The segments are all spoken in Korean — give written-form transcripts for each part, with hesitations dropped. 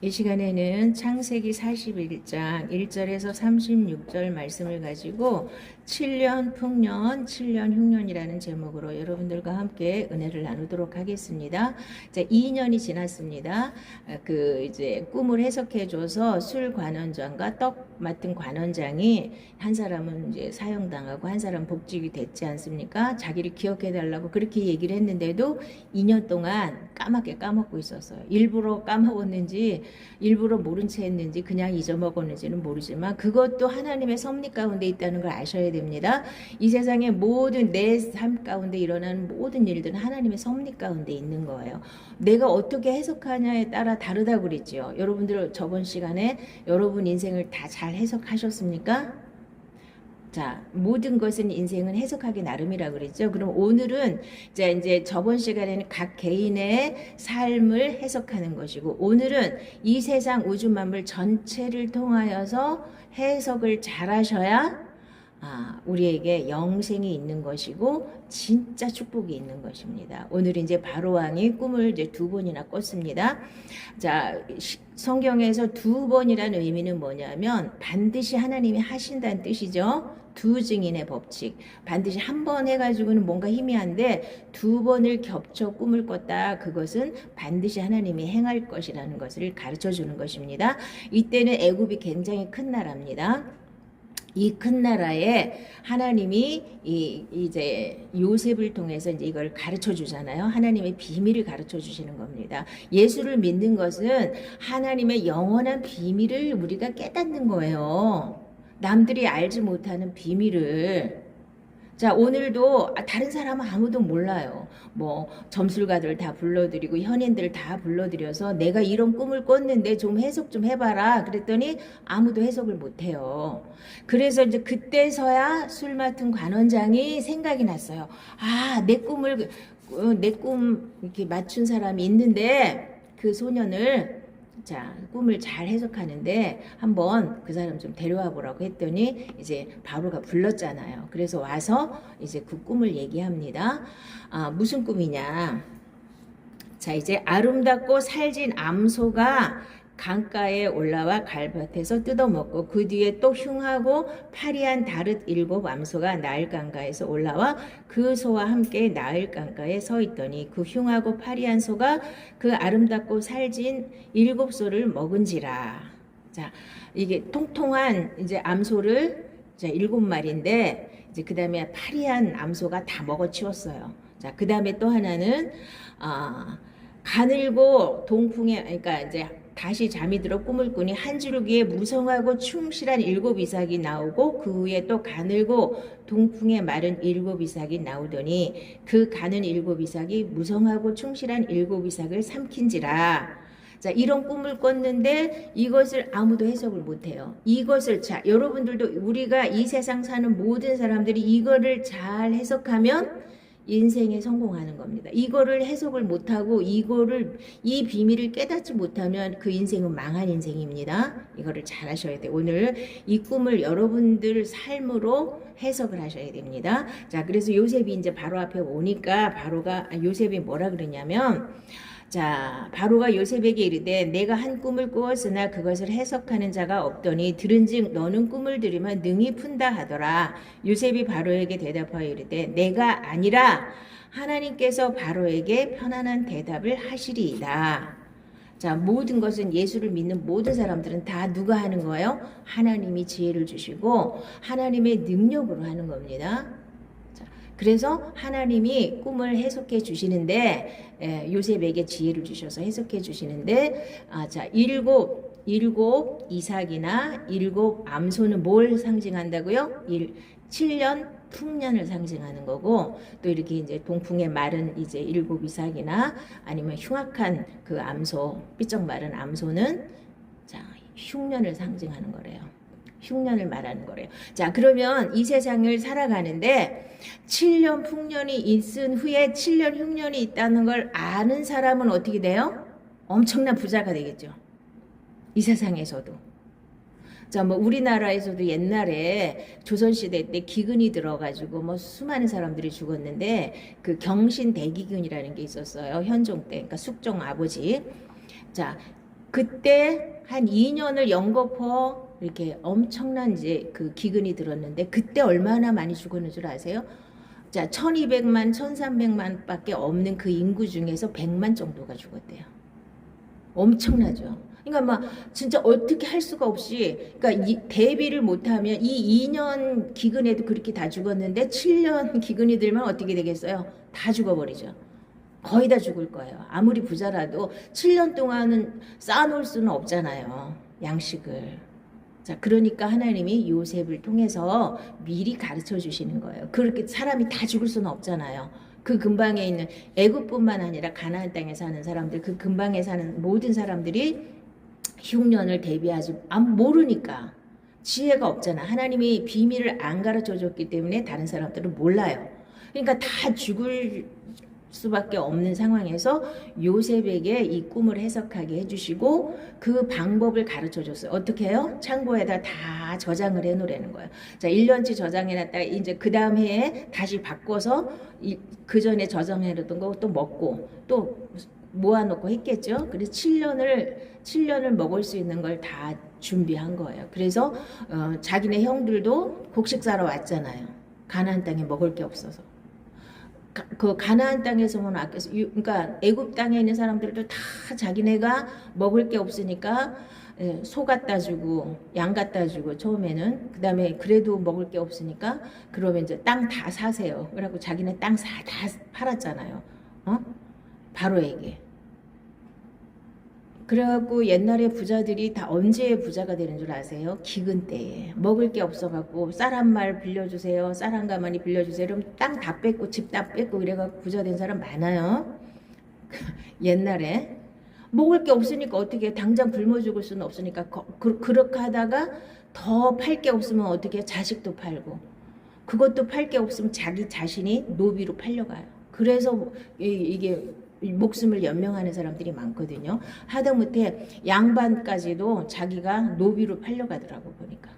이 시간에는 창세기 41장 1절에서 36절 말씀을 가지고 7년 풍년, 7년 흉년이라는 제목으로 여러분들과 함께 은혜를 나누도록 하겠습니다. 이제 2년이 지났습니다. 이제 꿈을 해석해줘서 술 관원장과 떡 맡은 관원장이 한 사람은 이제 사형당하고 한 사람 복직이 됐지 않습니까? 자기를 기억해달라고 그렇게 얘기를 했는데도 2년 동안 까맣게 까먹고 있었어요. 일부러 까먹었는지 일부러 모른 채 했는지 그냥 잊어먹었는지는 모르지만 그것도 하나님의 섭리 가운데 있다는 걸 아셔야 됩니다. 이 세상의 모든 내 삶 가운데 일어나는 모든 일들은 하나님의 섭리 가운데 있는 거예요. 내가 어떻게 해석하냐에 따라 다르다고 그랬죠. 여러분들 저번 시간에 여러분 인생을 다 잘 해석하셨습니까? 자, 모든 것은 인생은 해석하기 나름이라 그랬죠. 그럼 오늘은 이제 저번 시간에는 각 개인의 삶을 해석하는 것이고, 오늘은 이 세상 우주 만물 전체를 통하여서 해석을 잘 하셔야 우리에게 영생이 있는 것이고 진짜 축복이 있는 것입니다. 오늘 이제 바로왕이 꿈을 이제 2번이나 꿨습니다. 자, 성경에서 2번이라는 의미는 뭐냐면 반드시 하나님이 하신다는 뜻이죠. 두 증인의 법칙. 반드시 한 번 해가지고는 뭔가 희미한데 2번을 겹쳐 꿈을 꿨다. 그것은 반드시 하나님이 행할 것이라는 것을 가르쳐 주는 것입니다. 이때는 애굽이 굉장히 큰 나라입니다. 이 큰 나라에 하나님이 이제 요셉을 통해서 이제 이걸 가르쳐 주잖아요. 하나님의 비밀을 가르쳐 주시는 겁니다. 예수를 믿는 것은 하나님의 영원한 비밀을 우리가 깨닫는 거예요. 남들이 알지 못하는 비밀을. 자, 오늘도 다른 사람은 아무도 몰라요. 뭐 점술가들 다 불러드리고 현인들 다 불러드려서 내가 이런 꿈을 꿨는데 좀 해석 좀 해봐라 그랬더니 아무도 해석을 못해요. 그래서 이제 그때서야 술 맡은 관원장이 생각이 났어요. 내 꿈 이렇게 맞춘 사람이 있는데 그 소년을 꿈을 잘 해석하는데 한번 그 사람 좀 데려와 보라고 했더니 이제 바로가 불렀잖아요. 그래서 와서 이제 그 꿈을 얘기합니다. 무슨 꿈이냐? 자, 이제 아름답고 살진 암소가 강가에 올라와 갈밭에서 뜯어먹고 그 뒤에 또 흉하고 파리한 다릇 7 암소가 나을 강가에서 올라와 그 소와 함께 나을 강가에 서 있더니 그 흉하고 파리한 소가 그 아름답고 살진 7 소를 먹은지라. 자, 이게 통통한 이제 암소를 7마리인데 이제 그 다음에 파리한 암소가 다 먹어치웠어요. 자, 그 다음에 또 하나는 가늘고 동풍에, 그러니까 이제 다시 잠이 들어 꿈을 꾸니 한 줄기에 무성하고 충실한 7 이삭이 나오고 그 위에 또 가늘고 동풍에 마른 7 이삭이 나오더니 그 가는 7 이삭이 무성하고 충실한 7 이삭을 삼킨지라. 자, 이런 꿈을 꿨는데 이것을 아무도 해석을 못해요. 이것을 여러분들도 우리가 이 세상 사는 모든 사람들이 이거를 잘 해석하면 인생에 성공하는 겁니다. 이거를 해석을 못하고 이 비밀을 깨닫지 못하면 그 인생은 망한 인생입니다. 이거를 잘 하셔야 돼요. 오늘 이 꿈을 여러분들 삶으로 해석을 하셔야 됩니다. 자, 그래서 요셉이 이제 바로 앞에 오니까 요셉이 뭐라 그러냐면, 자, 바로가 요셉에게 이르되 내가 한 꿈을 꾸었으나 그것을 해석하는 자가 없더니 들은즉 너는 꿈을 들으면 능히 푼다 하더라. 요셉이 바로에게 대답하여 이르되 내가 아니라 하나님께서 바로에게 편안한 대답을 하시리이다. 자, 모든 것은 예수를 믿는 모든 사람들은 다 누가 하는 거예요? 하나님이 지혜를 주시고 하나님의 능력으로 하는 겁니다. 그래서 하나님이 꿈을 해석해 주시는데 요셉에게 지혜를 주셔서 해석해 주시는데 일곱 이삭이나 7 암소는 뭘 상징한다고요? 7년 풍년을 상징하는 거고 또 이렇게 이제 동풍에 마른 이제 7 이삭이나 아니면 흉악한 그 암소 삐쩍 마른 암소는 흉년을 상징하는 거래요. 흉년을 말하는 거래요. 자, 그러면 이 세상을 살아가는데 7년 풍년이 있은 후에 7년 흉년이 있다는 걸 아는 사람은 어떻게 돼요? 엄청난 부자가 되겠죠. 이 세상에서도. 자, 뭐 우리나라에서도 옛날에 조선시대 때 기근이 들어가지고 뭐 수많은 사람들이 죽었는데 그 경신 대기근이라는 게 있었어요. 현종 때. 그러니까 숙종 아버지. 자, 그때 한 2년을 연거푸 이렇게 엄청난 이제 그 기근이 들었는데 그때 얼마나 많이 죽었는 줄 아세요? 자, 1200만, 1300만 밖에 없는 그 인구 중에서 100만 정도가 죽었대요. 엄청나죠. 그러니까 막 진짜 어떻게 할 수가 없이 그러니까 대비를 못하면 이 2년 기근에도 그렇게 다 죽었는데 7년 기근이 들면 어떻게 되겠어요? 다 죽어버리죠. 거의 다 죽을 거예요. 아무리 부자라도 7년 동안은 쌓아놓을 수는 없잖아요. 양식을. 자, 그러니까 하나님이 요셉을 통해서 미리 가르쳐 주시는 거예요. 그렇게 사람이 다 죽을 수는 없잖아요. 그 근방에 있는 애굽뿐만 아니라 가나안 땅에 사는 사람들, 그 근방에 사는 모든 사람들이 흉년을 대비하지 모르니까 지혜가 없잖아. 하나님이 비밀을 안 가르쳐 줬기 때문에 다른 사람들은 몰라요. 그러니까 다 죽을 수밖에 없는 상황에서 요셉에게 이 꿈을 해석하게 해주시고 그 방법을 가르쳐 줬어요. 어떻게 해요? 창고에다 다 저장을 해놓으라는 거예요. 자, 1년치 저장해놨다가 이제 그 다음 해에 다시 바꿔서 그 전에 저장해놓던 거 또 먹고 또 모아놓고 했겠죠. 그래서 7년을 먹을 수 있는 걸 다 준비한 거예요. 그래서 자기네 형들도 곡식 사러 왔잖아요. 가나안 땅에 먹을 게 없어서. 그 가나안 땅에서만 아껴서 그러니까 애굽 땅에 있는 사람들도 다 자기네가 먹을 게 없으니까 소 갖다 주고 양 갖다 주고 처음에는 그다음에 그래도 먹을 게 없으니까 그러면 이제 땅 다 사세요. 그래갖고 자기네 땅 다 팔았잖아요. 바로에게. 그래갖고 옛날에 부자들이 다 언제 부자가 되는 줄 아세요? 기근 때에 먹을 게 없어갖고 쌀 한 말 빌려주세요. 쌀 한 가마니 빌려주세요. 그럼 땅 다 뺏고 집 다 뺏고 이래갖고 부자 된 사람 많아요. 옛날에 먹을 게 없으니까 어떻게 당장 굶어 죽을 수는 없으니까 그렇게 하다가 더 팔 게 없으면 어떻게 자식도 팔고 그것도 팔 게 없으면 자기 자신이 노비로 팔려가요. 그래서 이게 목숨을 연명하는 사람들이 많거든요. 하다못해 양반까지도 자기가 노비로 팔려가더라고 보니까.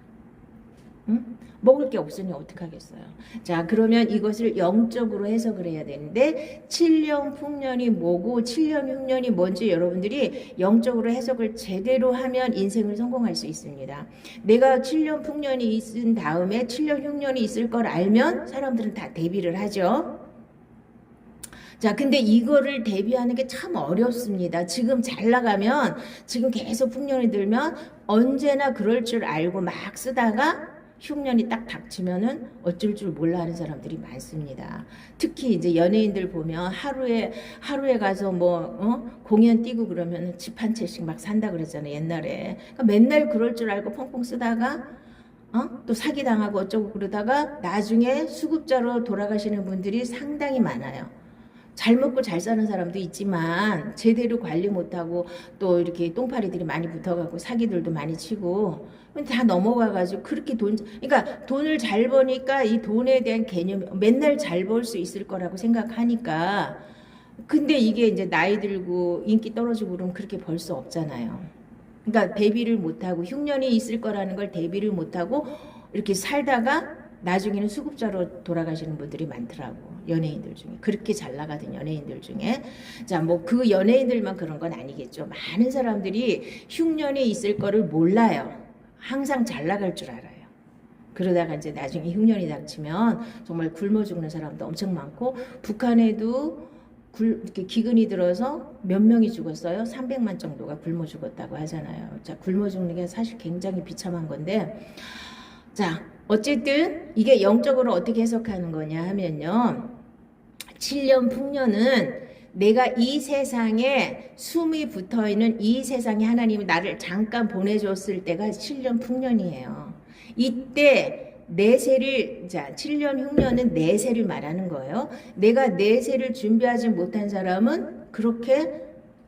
응? 먹을 게 없으니 어떡하겠어요. 자, 그러면 이것을 영적으로 해석을 해야 되는데 7년 풍년이 뭐고 7년 흉년이 뭔지 여러분들이 영적으로 해석을 제대로 하면 인생을 성공할 수 있습니다. 내가 7년 풍년이 있은 다음에 7년 흉년이 있을 걸 알면 사람들은 다 대비를 하죠. 자, 근데 이거를 대비하는 게 참 어렵습니다. 지금 잘 나가면, 지금 계속 풍년이 들면 언제나 그럴 줄 알고 막 쓰다가 흉년이 딱 닥치면은 어쩔 줄 몰라 하는 사람들이 많습니다. 특히 이제 연예인들 보면 하루에 가서 공연 뛰고 그러면 집 한 채씩 막 산다 그랬잖아요, 옛날에. 그러니까 맨날 그럴 줄 알고 펑펑 쓰다가 또 사기당하고 어쩌고 그러다가 나중에 수급자로 돌아가시는 분들이 상당히 많아요. 잘 먹고 잘 사는 사람도 있지만 제대로 관리 못하고 또 이렇게 똥파리들이 많이 붙어가고 사기들도 많이 치고 다 넘어가가지고 그렇게 그러니까 돈을 잘 버니까 이 돈에 대한 개념이 맨날 잘 벌 수 있을 거라고 생각하니까 근데 이게 이제 나이 들고 인기 떨어지고 그러면 그렇게 벌 수 없잖아요. 그러니까 대비를 못하고 흉년이 있을 거라는 걸 대비를 못하고 이렇게 살다가 나중에는 수급자로 돌아가시는 분들이 많더라고. 연예인들 중에. 그렇게 잘 나가던 연예인들 중에. 자, 뭐 그 연예인들만 그런 건 아니겠죠. 많은 사람들이 흉년이 있을 거를 몰라요. 항상 잘 나갈 줄 알아요. 그러다가 이제 나중에 흉년이 닥치면 정말 굶어 죽는 사람도 엄청 많고 북한에도 이렇게 기근이 들어서 몇 명이 죽었어요? 300만 정도가 굶어 죽었다고 하잖아요. 자, 굶어 죽는 게 사실 굉장히 비참한 건데 자, 어쨌든 이게 영적으로 어떻게 해석하는 거냐 하면요. 7년 풍년은 내가 이 세상에 숨이 붙어있는 이 세상에 하나님이 나를 잠깐 보내줬을 때가 7년 풍년이에요. 이때 내세를 7년 흉년은 내세를 말하는 거예요. 내가 내세를 준비하지 못한 사람은 그렇게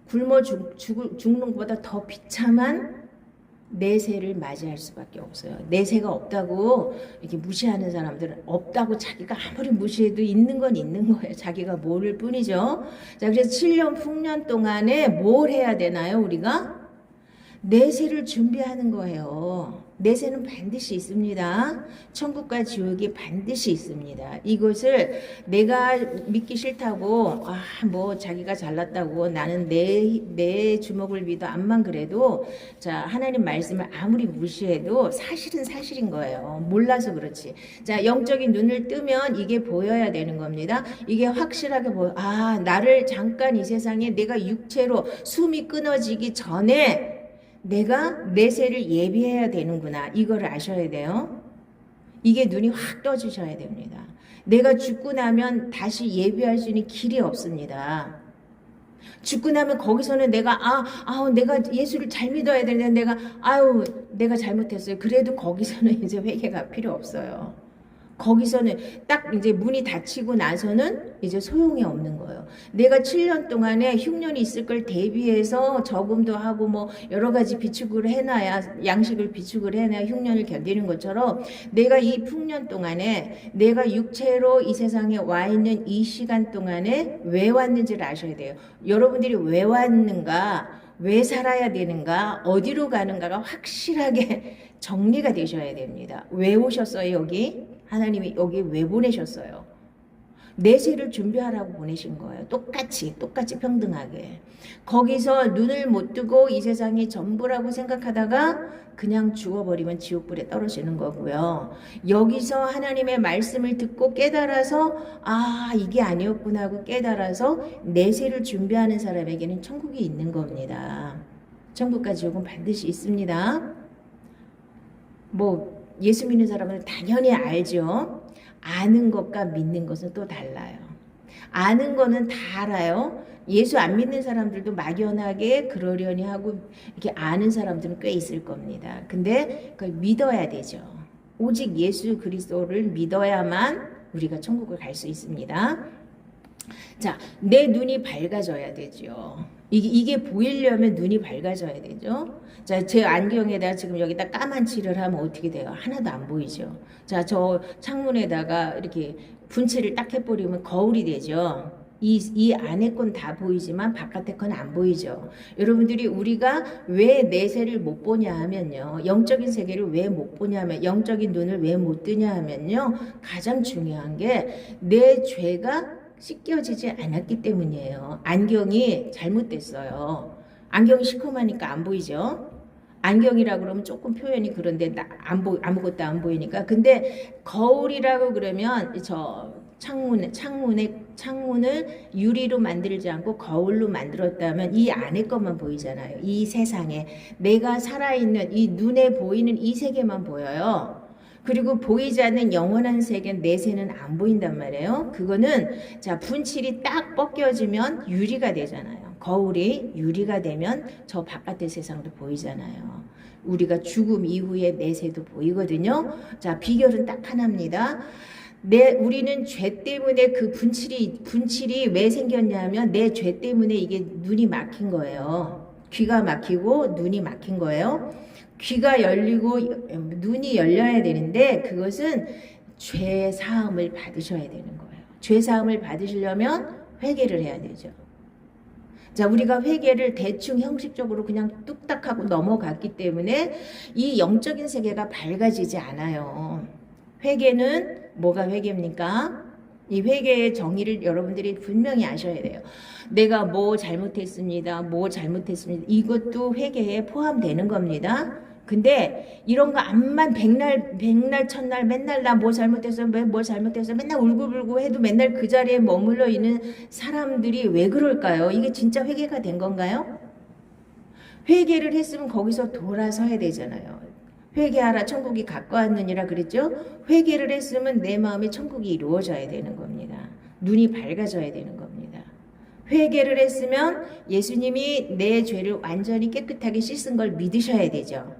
굶어 죽는 것보다 더 비참한 내세를 맞이할 수밖에 없어요. 내세가 없다고 이렇게 무시하는 사람들은 없다고 자기가 아무리 무시해도 있는 건 있는 거예요. 자기가 모를 뿐이죠. 자, 그래서 7년 풍년 동안에 뭘 해야 되나요, 우리가? 내세를 준비하는 거예요. 내세는 반드시 있습니다. 천국과 지옥이 반드시 있습니다. 이것을 내가 믿기 싫다고 뭐 자기가 잘났다고 나는 내 주먹을 믿어 암만 그래도 자 하나님 말씀을 아무리 무시해도 사실은 사실인 거예요. 몰라서 그렇지. 자 영적인 눈을 뜨면 이게 보여야 되는 겁니다. 이게 확실하게 나를 잠깐 이 세상에 내가 육체로 숨이 끊어지기 전에 내가 내세를 예비해야 되는구나. 이거를 아셔야 돼요. 이게 눈이 확 떠지셔야 됩니다. 내가 죽고 나면 다시 예비할 수 있는 길이 없습니다. 죽고 나면 거기서는 내가 내가 예수를 잘 믿어야 되는데 내가 잘못했어요. 그래도 거기서는 이제 회개가 필요 없어요. 거기서는 딱 이제 문이 닫히고 나서는 이제 소용이 없는 거예요. 내가 7년 동안에 흉년이 있을 걸 대비해서 저금도 하고 뭐 여러 가지 비축을 해놔야 양식을 비축을 해놔야 흉년을 견디는 것처럼 내가 이 풍년 동안에 내가 육체로 이 세상에 와 있는 이 시간 동안에 왜 왔는지를 아셔야 돼요. 여러분들이 왜 왔는가, 왜 살아야 되는가, 어디로 가는가가 확실하게 정리가 되셔야 됩니다. 왜 오셨어요 여기? 하나님이 여기 왜 보내셨어요? 내세를 준비하라고 보내신 거예요. 똑같이 평등하게. 거기서 눈을 못 뜨고 이 세상이 전부라고 생각하다가 그냥 죽어버리면 지옥불에 떨어지는 거고요. 여기서 하나님의 말씀을 듣고 깨달아서 이게 아니었구나 하고 깨달아서 내세를 준비하는 사람에게는 천국이 있는 겁니다. 천국과 지옥은 반드시 있습니다. 뭐 예수 믿는 사람은 당연히 알죠. 아는 것과 믿는 것은 또 달라요. 아는 거는 다 알아요. 예수 안 믿는 사람들도 막연하게 그러려니 하고 이렇게 아는 사람들은 꽤 있을 겁니다. 근데 그걸 믿어야 되죠. 오직 예수 그리스도를 믿어야만 우리가 천국을 갈 수 있습니다. 자, 내 눈이 밝아져야 되죠. 이게 보이려면 눈이 밝아져야 되죠. 자, 제 안경에다 지금 여기다 까만 칠을 하면 어떻게 돼요? 하나도 안 보이죠. 자, 저 창문에다가 이렇게 분칠을 딱 해버리면 거울이 되죠. 이 안에 건 다 보이지만 바깥에 건 안 보이죠. 여러분들이 우리가 왜 내세를 못 보냐 하면요. 영적인 세계를 왜 못 보냐 하면 영적인 눈을 왜 못 뜨냐 하면요. 가장 중요한 게 내 죄가 씻겨지지 않았기 때문이에요. 안경이 잘못됐어요. 안경이 시커머니까 안 보이죠. 안경이라 그러면 조금 표현이 그런데 아무것도 안 보이니까. 근데 거울이라고 그러면 저 창문을 유리로 만들지 않고 거울로 만들었다면 이 안에 것만 보이잖아요. 이 세상에 내가 살아있는 이 눈에 보이는 이 세계만 보여요. 그리고 보이지 않는 영원한 세계 내세는 안 보인단 말이에요. 그거는 자 분칠이 딱 벗겨지면 유리가 되잖아요. 거울이 유리가 되면 저 바깥의 세상도 보이잖아요. 우리가 죽음 이후의 내세도 보이거든요. 자 비결은 딱 하나입니다. 우리는 죄 때문에 그 분칠이 왜 생겼냐면 내 죄 때문에 이게 눈이 막힌 거예요. 귀가 막히고 눈이 막힌 거예요. 귀가 열리고 눈이 열려야 되는데 그것은 죄 사함을 받으셔야 되는 거예요. 죄 사함을 받으시려면 회개를 해야 되죠. 자, 우리가 회개를 대충 형식적으로 그냥 뚝딱 하고 넘어갔기 때문에 이 영적인 세계가 밝아지지 않아요. 회개는 뭐가 회개입니까? 이 회개의 정의를 여러분들이 분명히 아셔야 돼요. 내가 뭐 잘못했습니다. 이것도 회개에 포함되는 겁니다. 근데 이런 거 암만 백날 첫날 맨날 나 뭐 잘못했어 맨날 울고불고 해도 맨날 그 자리에 머물러 있는 사람들이 왜 그럴까요? 이게 진짜 회개가 된 건가요? 회개를 했으면 거기서 돌아서야 되잖아요. 회개하라 천국이 가까웠느니라 그랬죠? 회개를 했으면 내 마음에 천국이 이루어져야 되는 겁니다. 눈이 밝아져야 되는 겁니다. 회개를 했으면 예수님이 내 죄를 완전히 깨끗하게 씻은 걸 믿으셔야 되죠.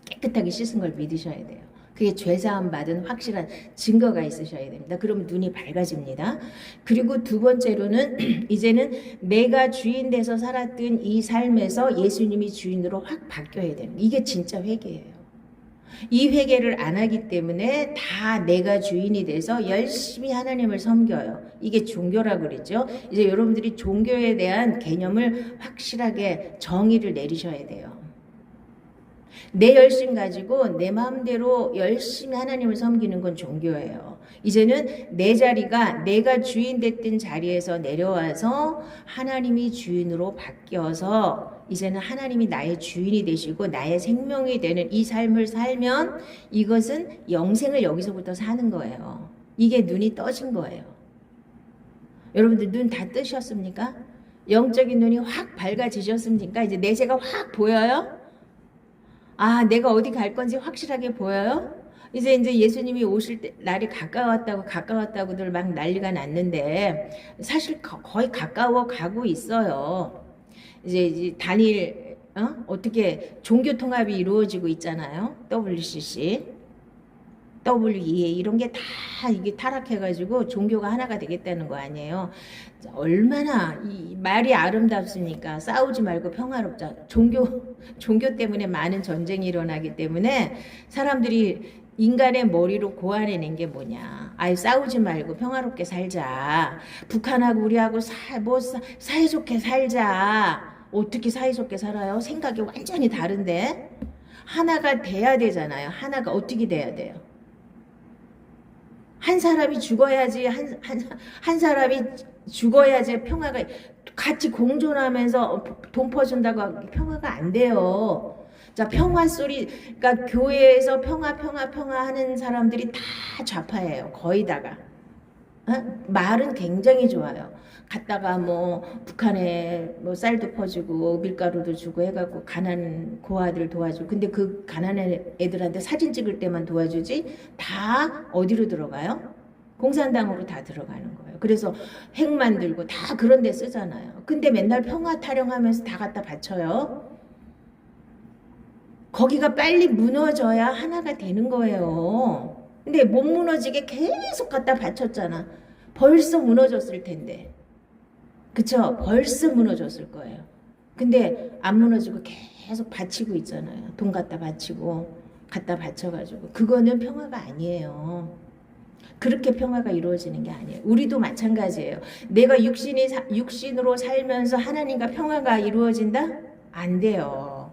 깨끗하게 씻은 걸 믿으셔야 돼요. 그게 죄사함 받은 확실한 증거가 있으셔야 됩니다. 그러면 눈이 밝아집니다. 그리고 두 번째로는 이제는 내가 주인 돼서 살았던 이 삶에서 예수님이 주인으로 확 바뀌어야 됩니다. 이게 진짜 회개예요. 이 회개를 안 하기 때문에 다 내가 주인이 돼서 열심히 하나님을 섬겨요. 이게 종교라고 그랬죠. 이제 여러분들이 종교에 대한 개념을 확실하게 정의를 내리셔야 돼요. 내 열심 가지고 내 마음대로 열심히 하나님을 섬기는 건 종교예요. 이제는 내 자리가 내가 주인 됐던 자리에서 내려와서 하나님이 주인으로 바뀌어서 이제는 하나님이 나의 주인이 되시고 나의 생명이 되는 이 삶을 살면 이것은 영생을 여기서부터 사는 거예요. 이게 눈이 떠진 거예요. 여러분들 눈 다 뜨셨습니까? 영적인 눈이 확 밝아지셨습니까? 이제 내세가 확 보여요? 아, 내가 어디 갈 건지 확실하게 보여요? 이제 예수님이 오실 때 날이 가까웠다고들 막 난리가 났는데 사실 거의 가까워 가고 있어요. 이제 단일 어떻게 종교 통합이 이루어지고 있잖아요. WCC, WEA 이런 게 다 이게 타락해가지고 종교가 하나가 되겠다는 거 아니에요. 얼마나 이 말이 아름답습니까? 싸우지 말고 평화롭자. 종교 때문에 많은 전쟁이 일어나기 때문에 사람들이 인간의 머리로 고안해낸 게 뭐냐. 아예 싸우지 말고 평화롭게 살자. 북한하고 우리하고 사이좋게 살자. 어떻게 사이좋게 살아요? 생각이 완전히 다른데? 하나가 돼야 되잖아요. 하나가 어떻게 돼야 돼요? 한 사람이 죽어야지, 한 사람이 죽어야지 평화가, 같이 공존하면서 돈 퍼준다고 평화가 안 돼요. 자, 평화 소리, 그러니까 교회에서 평화 하는 사람들이 다 좌파예요. 거의 다가. 말은 굉장히 좋아요. 갔다가 뭐 북한에 뭐 쌀도 퍼주고 밀가루도 주고 해갖고 가난한 고아들 도와주고, 근데 그 가난한 애들한테 사진 찍을 때만 도와주지 다 어디로 들어가요? 공산당으로 다 들어가는 거예요. 그래서 핵 만들고 다 그런 데 쓰잖아요. 근데 맨날 평화 타령하면서 다 갖다 바쳐요. 거기가 빨리 무너져야 하나가 되는 거예요. 근데 못 무너지게 계속 갖다 바쳤잖아. 벌써 무너졌을 텐데. 그쵸? 벌써 무너졌을 거예요. 근데 안 무너지고 계속 바치고 있잖아요. 돈 갖다 바치고 갖다 바쳐가지고. 그거는 평화가 아니에요. 그렇게 평화가 이루어지는 게 아니에요. 우리도 마찬가지예요. 내가 육신으로 살면서 하나님과 평화가 이루어진다? 안 돼요.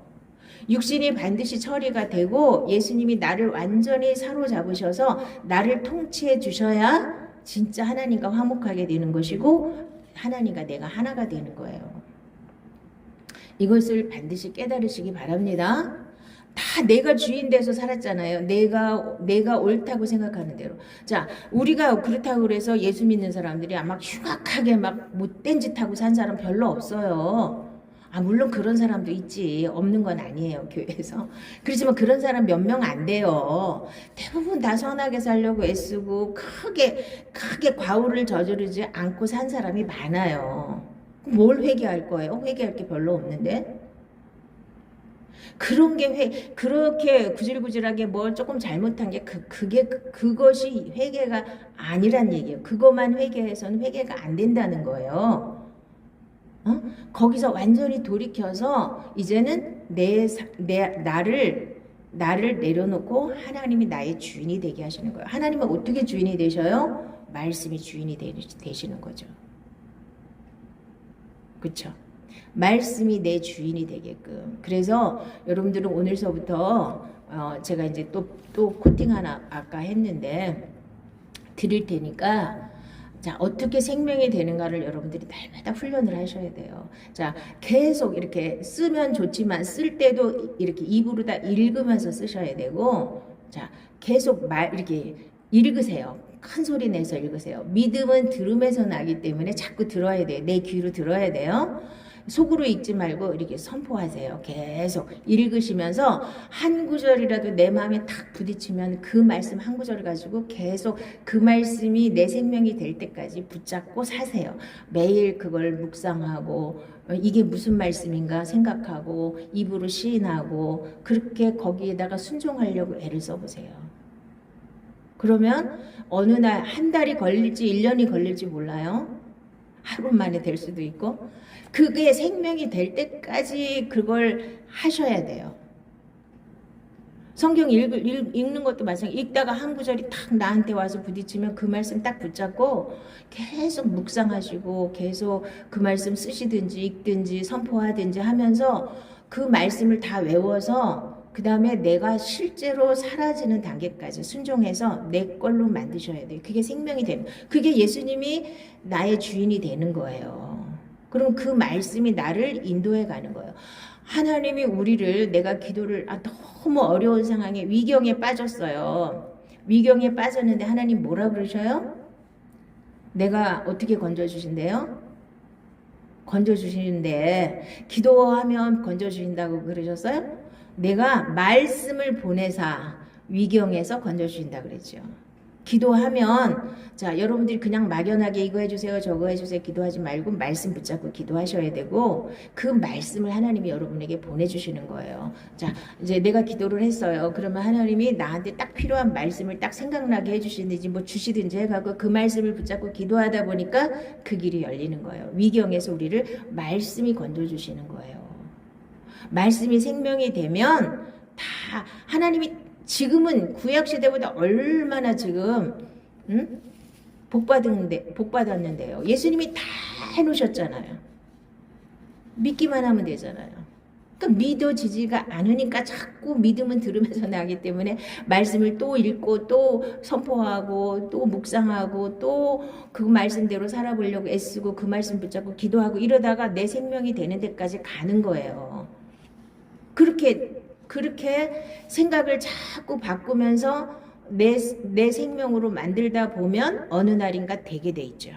육신이 반드시 처리가 되고 예수님이 나를 완전히 사로잡으셔서 나를 통치해 주셔야 진짜 하나님과 화목하게 되는 것이고 하나님과 내가 하나가 되는 거예요. 이것을 반드시 깨달으시기 바랍니다. 다 내가 주인 돼서 살았잖아요. 내가 옳다고 생각하는 대로. 자, 우리가 그렇다고 그래서 예수 믿는 사람들이 막 흉악하게 막 못된 짓 하고 산 사람 별로 없어요. 물론 그런 사람도 있지. 없는 건 아니에요, 교회에서. 그렇지만 그런 사람 몇 명 안 돼요. 대부분 다 선하게 살려고 애쓰고 크게 과오를 저지르지 않고 산 사람이 많아요. 뭘 회개할 거예요? 회개할 게 별로 없는데? 그렇게 구질구질하게 뭘 조금 잘못한 게 그것이 회개가 아니란 얘기예요. 그것만 회개해서는 회개가 안 된다는 거예요. 거기서 완전히 돌이켜서 이제는 나를 내려놓고 하나님이 나의 주인이 되게 하시는 거예요. 하나님은 어떻게 주인이 되셔요? 말씀이 주인이 되시는 거죠. 그렇죠? 말씀이 내 주인이 되게끔. 그래서 여러분들은 오늘서부터 제가 이제 또 코팅 하나 아까 했는데 드릴 테니까 자, 어떻게 생명이 되는가를 여러분들이 날마다 훈련을 하셔야 돼요. 자, 계속 이렇게 쓰면 좋지만 쓸 때도 이렇게 입으로 다 읽으면서 쓰셔야 되고, 자, 계속 이렇게 읽으세요. 큰 소리 내서 읽으세요. 믿음은 들음에서 나기 때문에 자꾸 들어야 돼요. 내 귀로 들어야 돼요. 속으로 읽지 말고 이렇게 선포하세요. 계속 읽으시면서 한 구절이라도 내 마음에 탁 부딪히면 그 말씀 한 구절 가지고 계속 그 말씀이 내 생명이 될 때까지 붙잡고 사세요. 매일 그걸 묵상하고 이게 무슨 말씀인가 생각하고 입으로 시인하고 그렇게 거기에다가 순종하려고 애를 써보세요. 그러면 어느 날 한 달이 걸릴지 1년이 걸릴지 몰라요. 하루 만에 될 수도 있고 그게 생명이 될 때까지 그걸 하셔야 돼요. 성경 읽는 것도 마찬가지. 읽다가 한 구절이 딱 나한테 와서 부딪히면 그 말씀 딱 붙잡고 계속 묵상하시고 계속 그 말씀 쓰시든지 읽든지 선포하든지 하면서 그 말씀을 다 외워서 그 다음에 내가 실제로 사라지는 단계까지 순종해서 내 걸로 만드셔야 돼요. 그게 생명이 됩니다. 그게 예수님이 나의 주인이 되는 거예요. 그럼 그 말씀이 나를 인도해 가는 거예요. 하나님이 우리를 내가 기도를 너무 어려운 상황에 위경에 빠졌어요. 위경에 빠졌는데 하나님 뭐라 그러셔요? 내가 어떻게 건져주신대요? 건져주시는데 기도하면 건져주신다고 그러셨어요? 내가 말씀을 보내사 위경에서 건져주신다 그랬죠. 기도하면 자 여러분들이 그냥 막연하게 이거 해주세요 저거 해주세요 기도하지 말고 말씀 붙잡고 기도하셔야 되고 그 말씀을 하나님이 여러분에게 보내주시는 거예요. 자 이제 내가 기도를 했어요. 그러면 하나님이 나한테 딱 필요한 말씀을 딱 생각나게 해주시든지 뭐 주시든지 해가지고 그 말씀을 붙잡고 기도하다 보니까 그 길이 열리는 거예요. 위경에서 우리를 말씀이 건져주시는 거예요. 말씀이 생명이 되면 다 하나님이 지금은 구약시대보다 얼마나 지금 복 받았는데요. 예수님이 다 해놓으셨잖아요. 믿기만 하면 되잖아요. 그러니까 믿어지지가 않으니까 자꾸 믿음은 들으면서 나기 때문에 말씀을 또 읽고 또 선포하고 또 묵상하고 또 그 말씀대로 살아보려고 애쓰고 그 말씀 붙잡고 기도하고 이러다가 내 생명이 되는 데까지 가는 거예요. 그렇게 생각을 자꾸 바꾸면서 내 생명으로 만들다 보면 어느 날인가 되게 돼 있죠.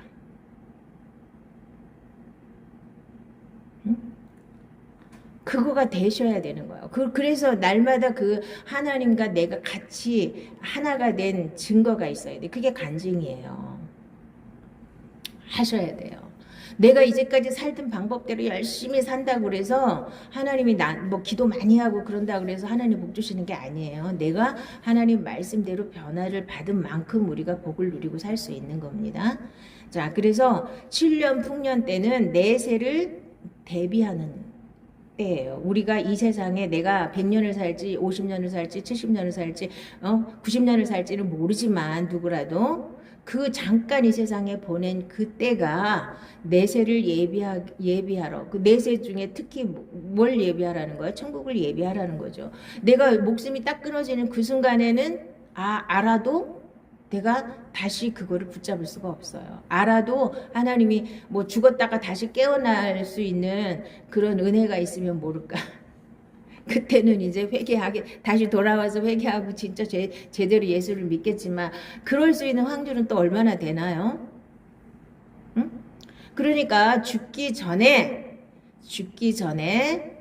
그거가 되셔야 되는 거예요. 그래서 날마다 그 하나님과 내가 같이 하나가 된 증거가 있어야 돼. 그게 간증이에요. 하셔야 돼요. 내가 이제까지 살던 방법대로 열심히 산다고 그래서 하나님이 뭐 기도 많이 하고 그런다 그래서 하나님 복 주시는 게 아니에요. 내가 하나님 말씀대로 변화를 받은 만큼 우리가 복을 누리고 살 수 있는 겁니다. 자, 그래서 7년 풍년 때는 내세를 대비하는 때예요. 우리가 이 세상에 내가 100년을 살지 50년을 살지 70년을 살지 90년을 살지는 모르지만 누구라도 그 잠깐 이 세상에 보낸 그때가 내세를 예비하러 그 내세 중에 특히 뭘 예비하라는 거예요? 천국을 예비하라는 거죠. 내가 목숨이 딱 끊어지는 그 순간에는 알아도 내가 다시 그거를 붙잡을 수가 없어요. 알아도 하나님이 뭐 죽었다가 다시 깨어날 수 있는 그런 은혜가 있으면 모를까. 그때는 이제 회개하게 다시 돌아와서 회개하고 진짜 제대로 예수를 믿겠지만 그럴 수 있는 확률은 또 얼마나 되나요? 응? 그러니까 죽기 전에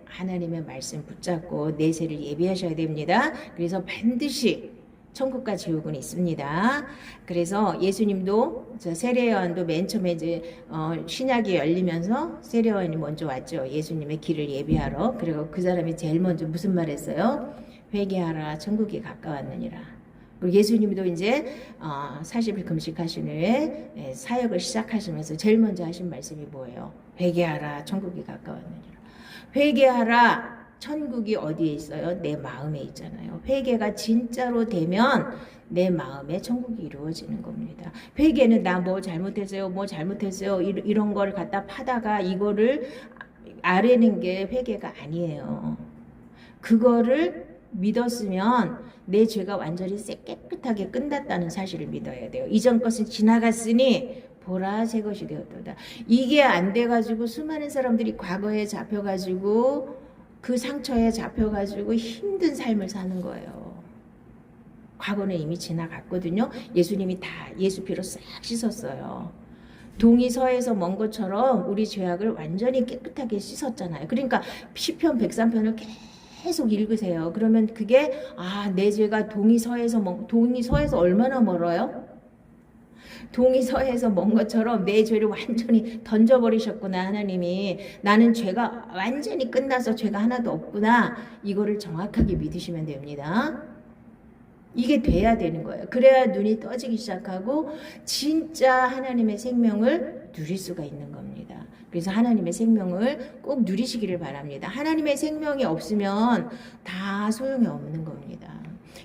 하나님의 말씀 붙잡고 내세를 예비하셔야 됩니다. 그래서 반드시 천국과 지옥은 있습니다. 그래서 예수님도 세례요한도 맨 처음에 이제 신약이 열리면서 세례요한이 먼저 왔죠. 예수님의 길을 예비하러. 그리고 그 사람이 제일 먼저 무슨 말 했어요? 회개하라 천국이 가까웠느니라. 그리고 예수님도 이제 40일 금식하신 후에 사역을 시작하시면서 제일 먼저 하신 말씀이 뭐예요? 회개하라 천국이 가까웠느니라. 회개하라 천국이 어디에 있어요? 내 마음에 있잖아요. 회개가 진짜로 되면 내 마음에 천국이 이루어지는 겁니다. 회개는 나 뭐 잘못했어요, 이런 걸 갖다 파다가 이거를 아뢰는 게 회개가 아니에요. 그거를 믿었으면 내 죄가 완전히 깨끗하게 끝났다는 사실을 믿어야 돼요. 이전 것은 지나갔으니 보라 새 것이 되었도다. 이게 안 돼가지고 수많은 사람들이 과거에 잡혀가지고 그 상처에 잡혀가지고 힘든 삶을 사는 거예요. 과거는 이미 지나갔거든요. 예수님이 다 예수 피로 싹 씻었어요. 동이 서에서 먼 것처럼 우리 죄악을 완전히 깨끗하게 씻었잖아요. 그러니까 시편 103편을 계속 읽으세요. 그러면 그게 내 죄가 동이 서에서 얼마나 멀어요? 동이 서에서 먼 것처럼 내 죄를 완전히 던져버리셨구나. 하나님이 나는 죄가 완전히 끝나서 죄가 하나도 없구나. 이거를 정확하게 믿으시면 됩니다. 이게 돼야 되는 거예요. 그래야 눈이 떠지기 시작하고 진짜 하나님의 생명을 누릴 수가 있는 겁니다. 그래서 하나님의 생명을 꼭 누리시기를 바랍니다. 하나님의 생명이 없으면 다 소용이 없는 겁니다.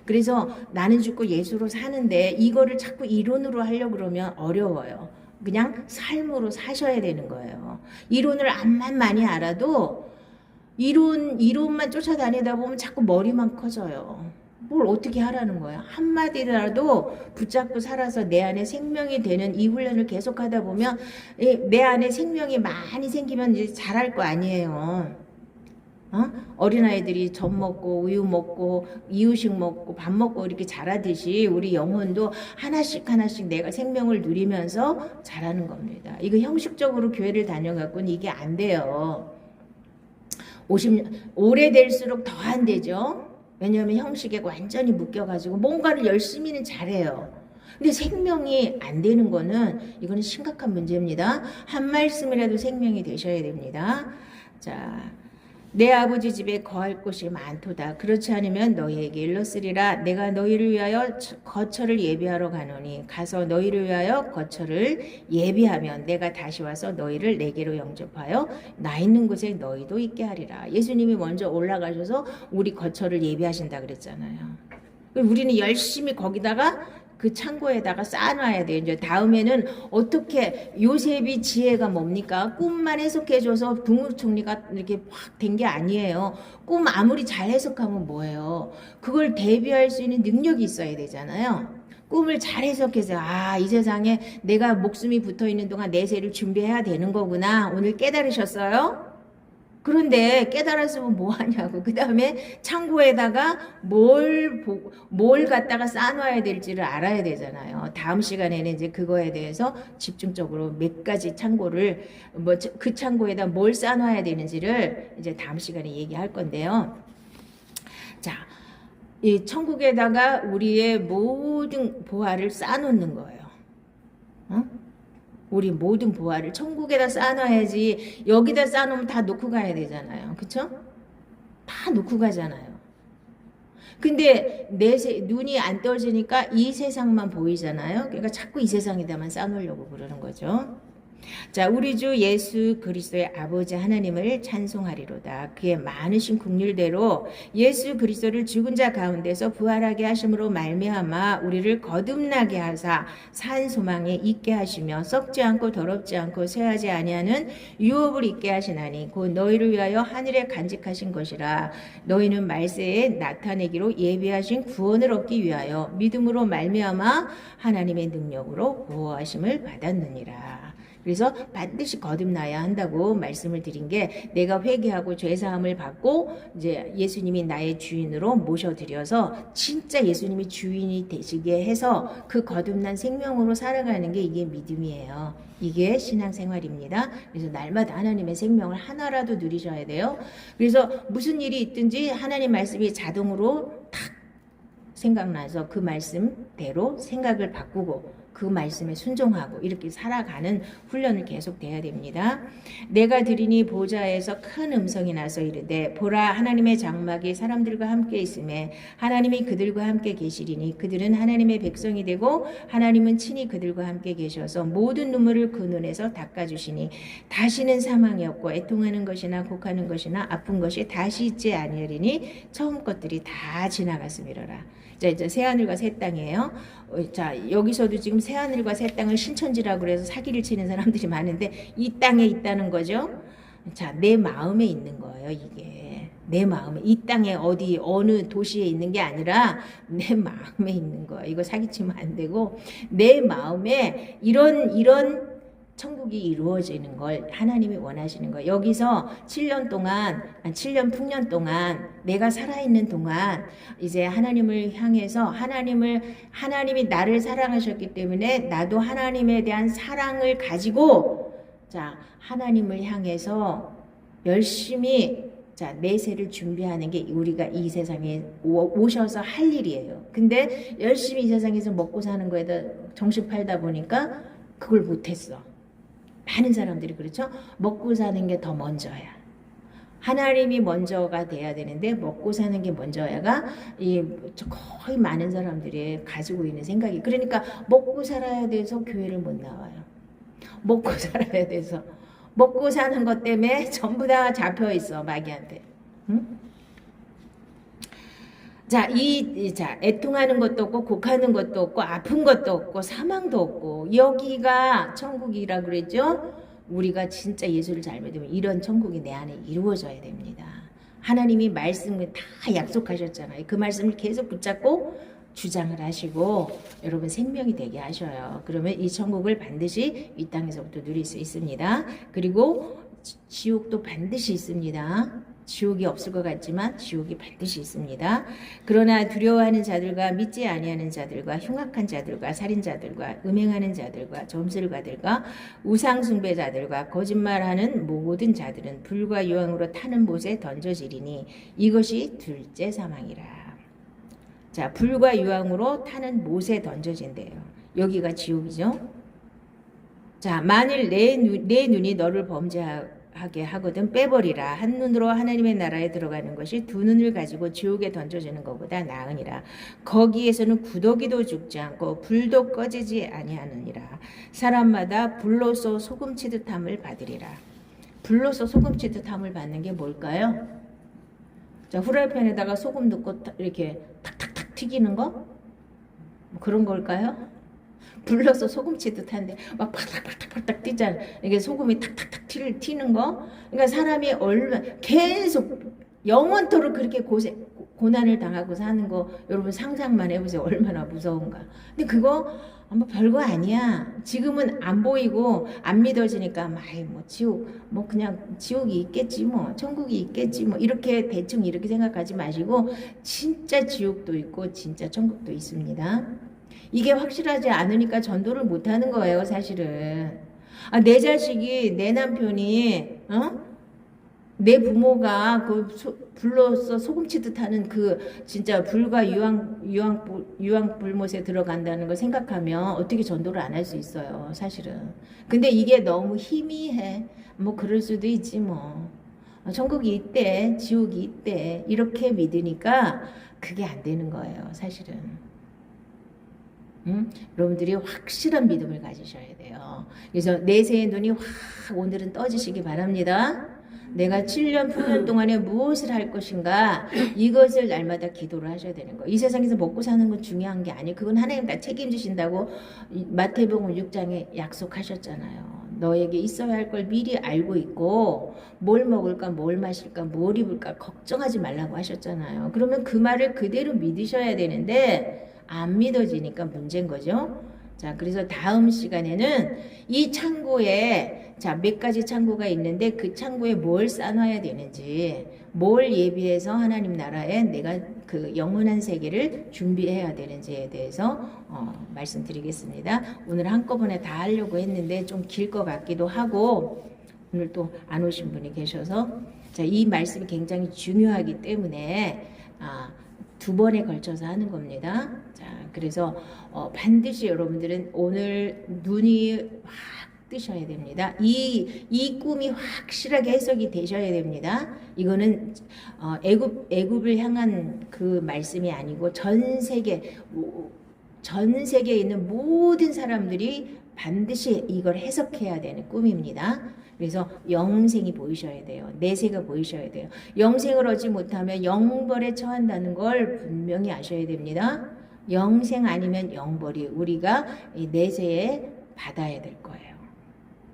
그래서 나는 죽고 예수로 사는데 이거를 자꾸 이론으로 하려고 그러면 어려워요. 그냥 삶으로 사셔야 되는 거예요. 이론을 암만 많이 알아도 이론만 쫓아다니다 보면 자꾸 머리만 커져요. 뭘 어떻게 하라는 거야? 한마디라도 붙잡고 살아서 내 안에 생명이 되는 이 훈련을 계속 하다 보면 내 안에 생명이 많이 생기면 이제 잘할 거 아니에요. 어린아이들이 젖 먹고 우유 먹고 이유식 먹고 밥 먹고 이렇게 자라듯이 우리 영혼도 하나씩 하나씩 내가 생명을 누리면서 자라는 겁니다. 이거 형식적으로 교회를 다녀갖고는 이게 안 돼요. 50년 오래될수록 더 안 되죠. 왜냐하면 형식에 완전히 묶여가지고 뭔가를 열심히는 잘해요. 근데 생명이 안 되는 거는 이거는 심각한 문제입니다. 한 말씀이라도 생명이 되셔야 됩니다. 자, 내 아버지 집에 거할 곳이 많도다. 그렇지 않으면 너희에게 일렀으리라. 내가 너희를 위하여 거처를 예비하러 가노니 가서 너희를 위하여 거처를 예비하면 내가 다시 와서 너희를 내게로 영접하여 나 있는 곳에 너희도 있게 하리라. 예수님이 먼저 올라가셔서 우리 거처를 예비하신다 그랬잖아요. 우리는 열심히 거기다가 그 창고에다가 쌓아놔야 돼요. 이제 다음에는 어떻게 요셉이 지혜가 뭡니까? 꿈만 해석해줘서 국무총리가 이렇게 확 된 게 아니에요. 꿈 아무리 잘 해석하면 뭐예요? 그걸 대비할 수 있는 능력이 있어야 되잖아요. 꿈을 잘 해석해서 이 세상에 내가 목숨이 붙어있는 동안 내 새를 준비해야 되는 거구나. 오늘 깨달으셨어요? 그런데 깨달았으면 뭐 하냐고. 그 다음에 창고에다가 뭘 갖다가 쌓아놔야 될지를 알아야 되잖아요. 다음 시간에는 이제 그거에 대해서 집중적으로 몇 가지 창고를, 그 창고에다 뭘 쌓아놔야 되는지를 이제 다음 시간에 얘기할 건데요. 자, 이 천국에다가 우리의 모든 보화를 쌓아놓는 거예요. 우리 모든 보화를 천국에다 쌓아놔야지. 여기다 쌓아놓으면 다 놓고 가야 되잖아요. 그쵸? 다 놓고 가잖아요. 근데 눈이 안 떠지니까 이 세상만 보이잖아요. 그러니까 자꾸 이 세상에다만 쌓아놓으려고 그러는 거죠. 자, 우리 주 예수 그리스도의 아버지 하나님을 찬송하리로다. 그의 많으신 긍휼대로 예수 그리스도를 죽은 자 가운데서 부활하게 하심으로 말미암아 우리를 거듭나게 하사 산 소망에 있게 하시며 썩지 않고 더럽지 않고 쇠하지 아니하는 유업을 있게 하시나니 곧 너희를 위하여 하늘에 간직하신 것이라. 너희는 말세에 나타내기로 예비하신 구원을 얻기 위하여 믿음으로 말미암아 하나님의 능력으로 보호하심을 받았느니라. 그래서 반드시 거듭나야 한다고 말씀을 드린 게, 내가 회개하고 죄사함을 받고 이제 예수님이 나의 주인으로 모셔드려서 진짜 예수님이 주인이 되시게 해서 그 거듭난 생명으로 살아가는 게 이게 믿음이에요. 이게 신앙생활입니다. 그래서 날마다 하나님의 생명을 하나라도 누리셔야 돼요. 그래서 무슨 일이 있든지 하나님 말씀이 자동으로 탁 생각나서 그 말씀대로 생각을 바꾸고 그 말씀에 순종하고 이렇게 살아가는 훈련을 계속 돼야 됩니다. 내가 들으니 보좌에서 큰 음성이 나서 이르되 보라 하나님의 장막이 사람들과 함께 있음에 하나님이 그들과 함께 계시리니 그들은 하나님의 백성이 되고 하나님은 친히 그들과 함께 계셔서 모든 눈물을 그 눈에서 닦아주시니 다시는 사망이 없고 애통하는 것이나 곡하는 것이나 아픈 것이 다시 있지 아니하리니 처음 것들이 다 지나갔음이로라. 자, 이제 새하늘과 새 땅이에요. 자, 여기서도 지금 새하늘과 새 땅을 신천지라고 해서 사기를 치는 사람들이 많은데 이 땅에 있다는 거죠. 자, 내 마음에 있는 거예요. 이게 내 마음에, 이 땅에 어디 어느 도시에 있는 게 아니라 내 마음에 있는 거예요. 이거 사기치면 안 되고 내 마음에 이런 천국이 이루어지는 걸 하나님이 원하시는 거예요. 여기서 7년 풍년 동안 내가 살아있는 동안 이제 하나님을 향해서 하나님이 나를 사랑하셨기 때문에 나도 하나님에 대한 사랑을 가지고 자, 하나님을 향해서 열심히 내 세를 준비하는 게 우리가 이 세상에 오셔서 할 일이에요. 근데 열심히 이 세상에서 먹고 사는 거에다 정신 팔다 보니까 그걸 못했어. 많은 사람들이 그렇죠. 먹고 사는 게 더 먼저야. 하나님이 먼저가 돼야 되는데 먹고 사는 게 먼저야가 거의 많은 사람들이 가지고 있는 생각이. 그러니까 먹고 살아야 돼서 교회를 못 나와요. 먹고 살아야 돼서 먹고 사는 것 때문에 전부 다 잡혀 있어 마귀한테. 응? 자, 애통하는 것도 없고, 곡하는 것도 없고, 아픈 것도 없고, 사망도 없고, 여기가 천국이라 그랬죠? 우리가 진짜 예수를 잘 믿으면 이런 천국이 내 안에 이루어져야 됩니다. 하나님이 말씀을 다 약속하셨잖아요. 그 말씀을 계속 붙잡고 주장을 하시고 여러분 생명이 되게 하셔요. 그러면 이 천국을 반드시 이 땅에서부터 누릴 수 있습니다. 그리고 지옥도 반드시 있습니다. 지옥이 없을 것 같지만 지옥이 반드시 있습니다. 그러나 두려워하는 자들과 믿지 아니하는 자들과 흉악한 자들과 살인자들과 음행하는 자들과 점술가들과 우상숭배자들과 거짓말하는 모든 자들은 불과 유황으로 타는 못에 던져지리니 이것이 둘째 사망이라. 자, 불과 유황으로 타는 못에 던져진대요. 여기가 지옥이죠. 자, 만일 내 눈이 너를 범죄하게 하거든 빼버리라. 한 눈으로 하나님의 나라에 들어가는 것이 두 눈을 가지고 지옥에 던져지는 것보다 나으니라. 거기에서는 구더기도 죽지 않고 불도 꺼지지 아니하느니라. 사람마다 불로서 소금치듯 함을 받으리라. 불로서 소금치듯 함을 받는 게 뭘까요? 자, 후라이팬에다가 소금 넣고 이렇게 탁탁탁 튀기는 거? 뭐 그런 걸까요? 불러서 소금치듯 한데 막 팍팍팍팍팍 뛰잖아. 이게 소금이 탁탁탁 튀는 거. 그러니까 사람이 얼마 계속 영원토록 그렇게 고난을 당하고 사는 거 여러분 상상만 해보세요. 얼마나 무서운가. 근데 그거 뭐 별거 아니야. 지금은 안 보이고 안 믿어지니까 뭐 지옥 뭐 그냥 지옥이 있겠지 뭐 천국이 있겠지 뭐 이렇게 대충 이렇게 생각하지 마시고 진짜 지옥도 있고 진짜 천국도 있습니다. 이게 확실하지 않으니까 전도를 못하는 거예요, 사실은. 내 자식이, 내 남편이, 내 부모가 그 불로서 소금치듯 하는 그 진짜 불과 유황 불못에 들어간다는 걸 생각하면 어떻게 전도를 안 할 수 있어요, 사실은. 근데 이게 너무 희미해. 뭐 그럴 수도 있지 뭐. 천국이 있대, 지옥이 있대. 이렇게 믿으니까 그게 안 되는 거예요, 사실은. 여러분들이 확실한 믿음을 가지셔야 돼요. 그래서 내세의 눈이 확 오늘은 떠지시기 바랍니다. 내가 7년, 8년 동안에 무엇을 할 것인가 이것을 날마다 기도를 하셔야 되는 거예요. 이 세상에서 먹고 사는 건 중요한 게 아니에요. 그건 하나님 다 책임지신다고 마태복음 6장에 약속하셨잖아요. 너에게 있어야 할 걸 미리 알고 있고 뭘 먹을까 뭘 마실까 뭘 입을까 걱정하지 말라고 하셨잖아요. 그러면 그 말을 그대로 믿으셔야 되는데 안 믿어지니까 문제인 거죠. 자, 그래서 다음 시간에는 이 창고에 몇 가지 창고가 있는데 그 창고에 뭘 쌓아놔야 되는지, 뭘 예비해서 하나님 나라에 내가 그 영원한 세계를 준비해야 되는지에 대해서 말씀드리겠습니다. 오늘 한꺼번에 다 하려고 했는데 좀 길 것 같기도 하고 오늘 또 안 오신 분이 계셔서 이 말씀이 굉장히 중요하기 때문에 두 번에 걸쳐서 하는 겁니다. 자, 그래서 반드시 여러분들은 오늘 눈이 확 뜨셔야 됩니다. 이 꿈이 확실하게 해석이 되셔야 됩니다. 이거는 애굽을 향한 그 말씀이 아니고 전 세계에 있는 모든 사람들이 반드시 이걸 해석해야 되는 꿈입니다. 그래서 영생이 보이셔야 돼요. 내세가 보이셔야 돼요. 영생을 얻지 못하면 영벌에 처한다는 걸 분명히 아셔야 됩니다. 영생 아니면 영벌이 우리가 내세에 받아야 될 거예요.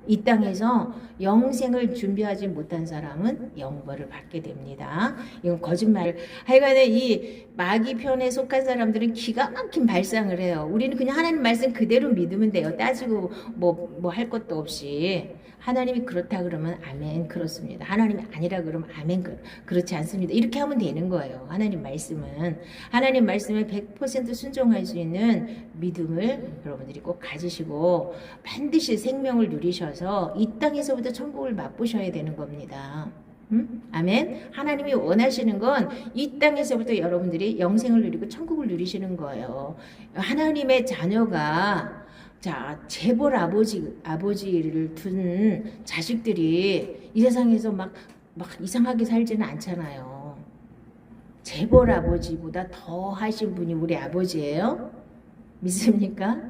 이 땅에서 영생을 준비하지 못한 사람은 영벌을 받게 됩니다. 이건 거짓말. 하여간에 이 마귀 편에 속한 사람들은 기가 막힌 발상을 해요. 우리는 그냥 하나님 말씀 그대로 믿으면 돼요. 따지고 뭐 할 것도 없이. 하나님이 그렇다 그러면 아멘 그렇습니다. 하나님이 아니라 그러면 아멘 그렇지 않습니다. 이렇게 하면 되는 거예요. 하나님 말씀은. 하나님 말씀에 100% 순종할 수 있는 믿음을 여러분들이 꼭 가지시고 반드시 생명을 누리셔서 이 땅에서부터 천국을 맛보셔야 되는 겁니다. 아멘. 하나님이 원하시는 건 이 땅에서부터 여러분들이 영생을 누리고 천국을 누리시는 거예요. 하나님의 자녀가 재벌 아버지를 둔 자식들이 이 세상에서 막 이상하게 살지는 않잖아요. 재벌 아버지보다 더 하신 분이 우리 아버지예요. 믿습니까?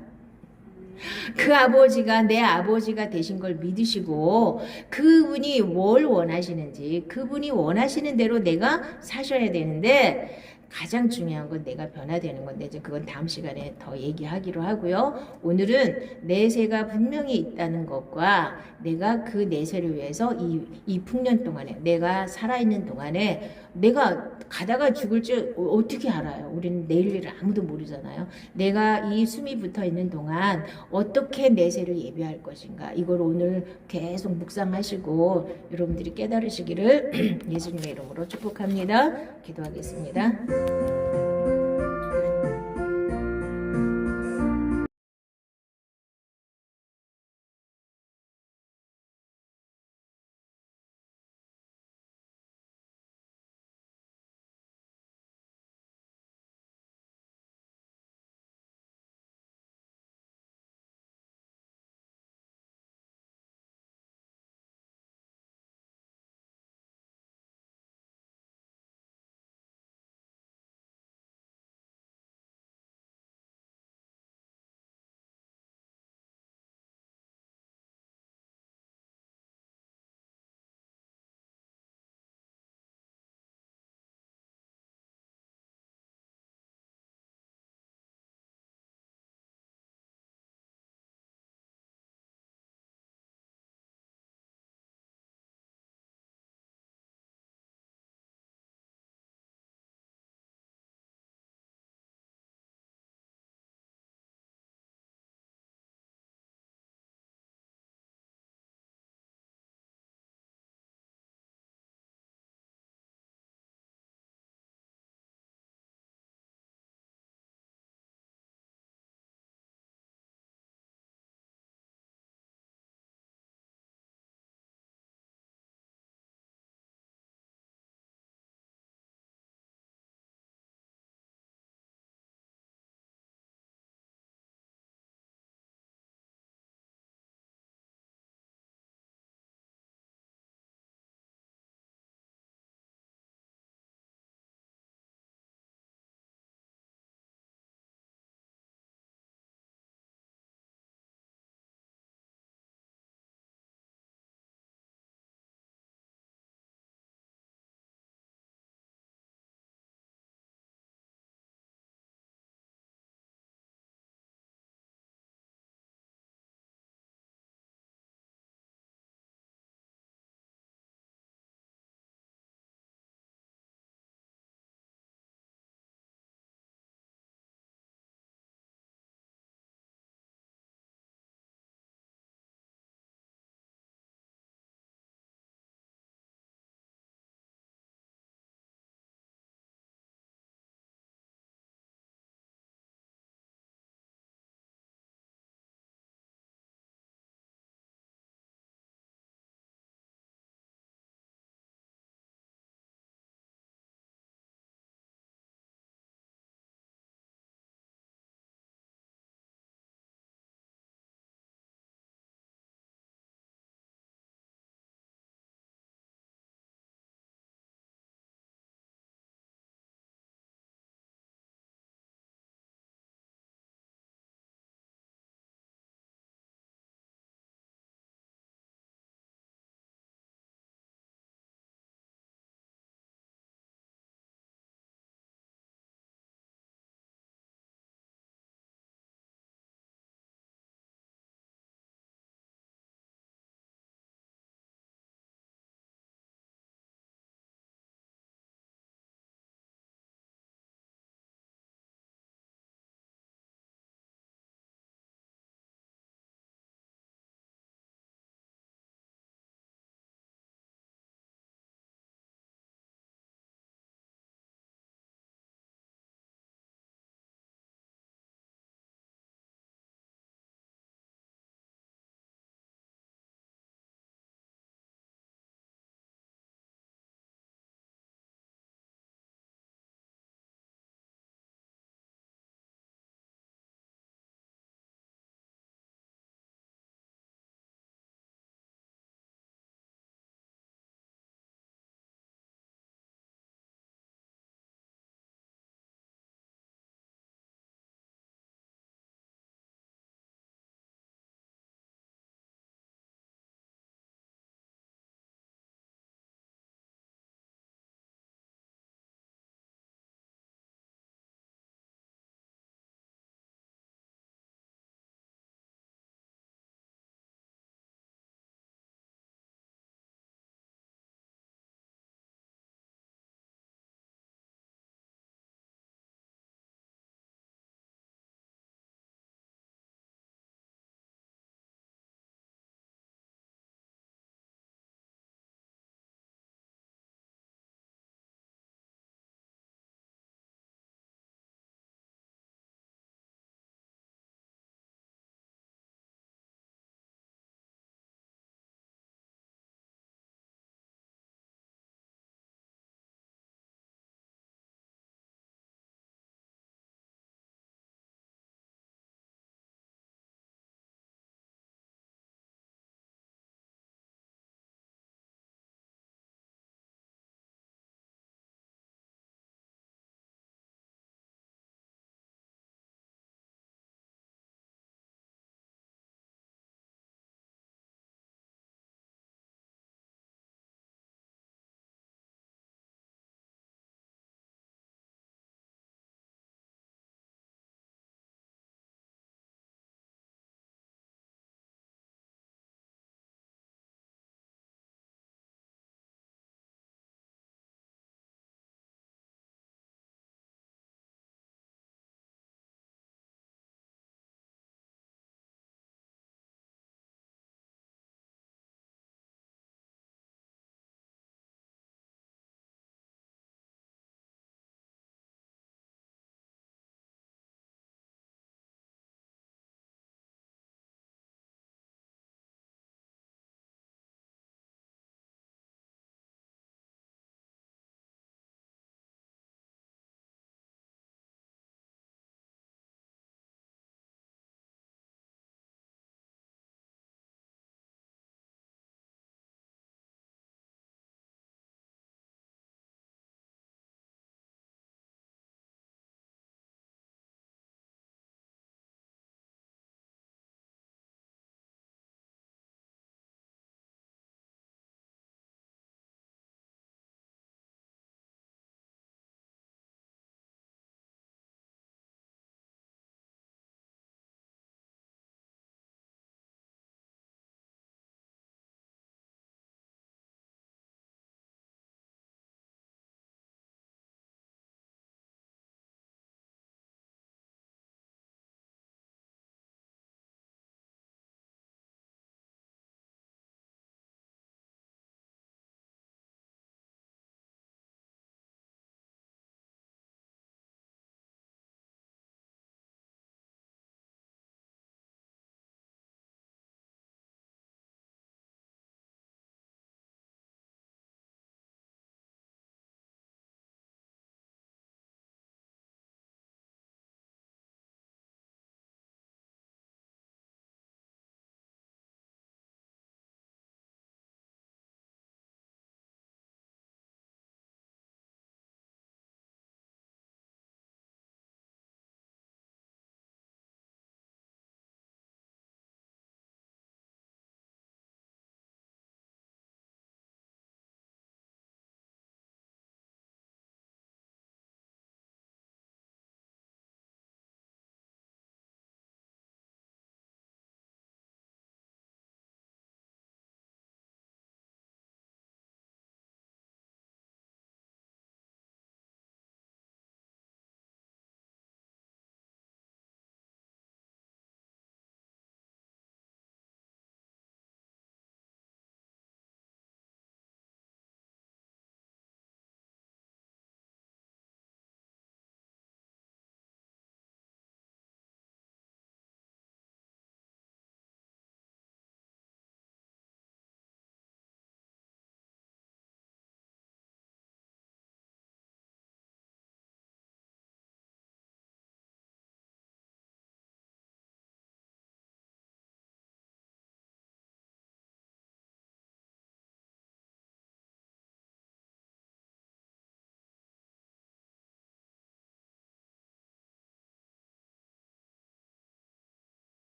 그 아버지가 내 아버지가 되신 걸 믿으시고 그분이 뭘 원하시는지 그분이 원하시는 대로 내가 사셔야 되는데 가장 중요한 건 내가 변화되는 건데 이제 그건 다음 시간에 더 얘기하기로 하고요. 오늘은 내세가 분명히 있다는 것과 내가 그 내세를 위해서 이 풍년 동안에 내가 살아있는 동안에 내가 가다가 죽을 줄 어떻게 알아요? 우리는 내일 일을 아무도 모르잖아요. 내가 이 숨이 붙어 있는 동안 어떻게 내세를 예비할 것인가 이걸 오늘 계속 묵상하시고 여러분들이 깨달으시기를 예수님의 이름으로 축복합니다. 기도하겠습니다.